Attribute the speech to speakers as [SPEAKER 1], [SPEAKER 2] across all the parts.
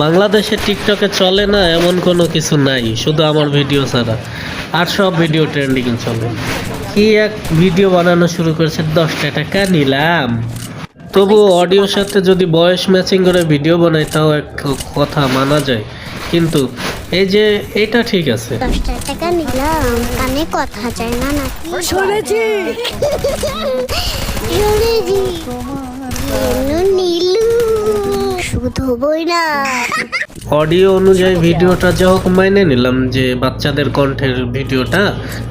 [SPEAKER 1] বাংলাদেশে টিকটকে চলে না এমন কোনো কিছু নাই, শুধু আমার ভিডিও ছাড়া। আর সব ভিডিও ট্রেন্ডিং চলে। কি এক ভিডিও বানানো শুরু করেছে, 10টা টাকা নিলাম। তবু অডিওর সাথে যদি ভয়েস ম্যাচিং করে ভিডিও বানাই তাও এক কথা মানা যায়। কিন্তু এই যে এটা ঠিক আছে।
[SPEAKER 2] 10 টাকা নিলাম, কানে কথা যায় না নাকি?
[SPEAKER 3] শুনেছি
[SPEAKER 2] শুনেছি। নীলু শুধু বই না।
[SPEAKER 1] অডিও অনুযায়ী ভিডিওটা যা হোক মেনে নিলাম যে বাচ্চাদের কণ্ঠের ভিডিওটা,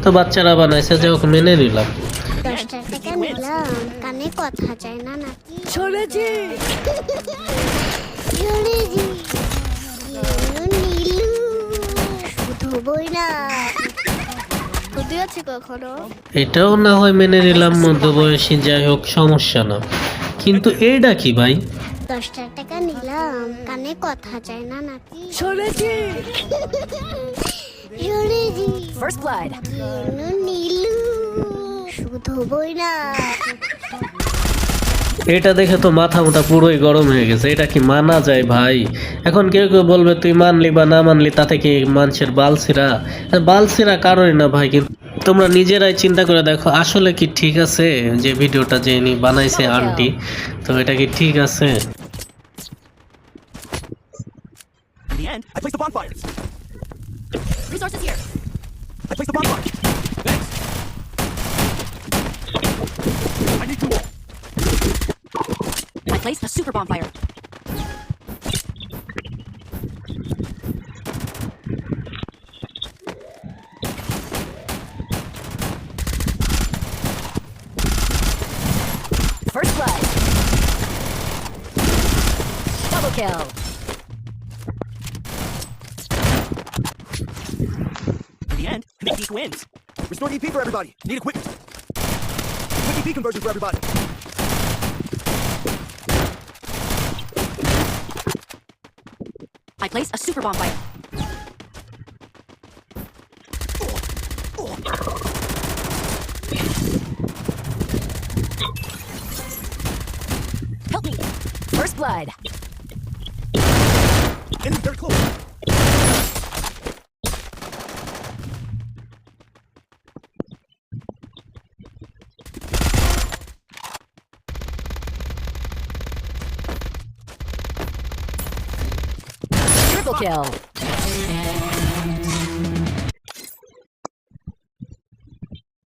[SPEAKER 1] তো বাচ্চারা বানাইছে যা হোক মেনে নিলাম।
[SPEAKER 2] 10 টাকা নিলাম, কানে কথা যায় না নাকি?
[SPEAKER 3] শুনেছি
[SPEAKER 2] শুনেছি। নীলু শুধু বই না। বুদ্ধি আছে কখনো?
[SPEAKER 1] এটাও না হয় মেনে নিলাম, মধ্যবয়সী, যাই হোক সমস্যা না। কিন্তু এইটা কি ভাই?
[SPEAKER 2] 10 টাকা নিলাম, কানে কথা যায় না নাকি?
[SPEAKER 3] শুনেছি
[SPEAKER 2] শুনেছি।
[SPEAKER 3] ফার্স্ট ব্লাড
[SPEAKER 2] নীলু শুধু বই না।
[SPEAKER 1] এটা দেখে তো মাথা মোটা পুরোই গরম হয়ে গেছে। এটা কি মানা যায় ভাই? এখন কেউ কেউ বলবে তুই মানলি বা না মানলি তাতে কি মানুষের বালছিরা কারোই না ভাই। কিন্তু তোমরা নিজেরাই চিন্তা করে দেখো, আসলে কি ঠিক আছে যে ভিডিওটা যে ইনি বানাইছে আন্টি, তো এটা কি ঠিক আছে?
[SPEAKER 4] In the end, I placed a bonfire.
[SPEAKER 3] Resources here.
[SPEAKER 4] I placed a bonfire. Thanks. I need fuel.
[SPEAKER 3] I placed a super bonfire. First blood. Double kill.
[SPEAKER 4] In the end, Nick Geek wins. Restore EP for everybody. Need equipment. Quick EP conversion for everybody.
[SPEAKER 3] I placed a super bonfire. Help me. First blood.
[SPEAKER 4] Enemy very close.
[SPEAKER 3] Triple kill.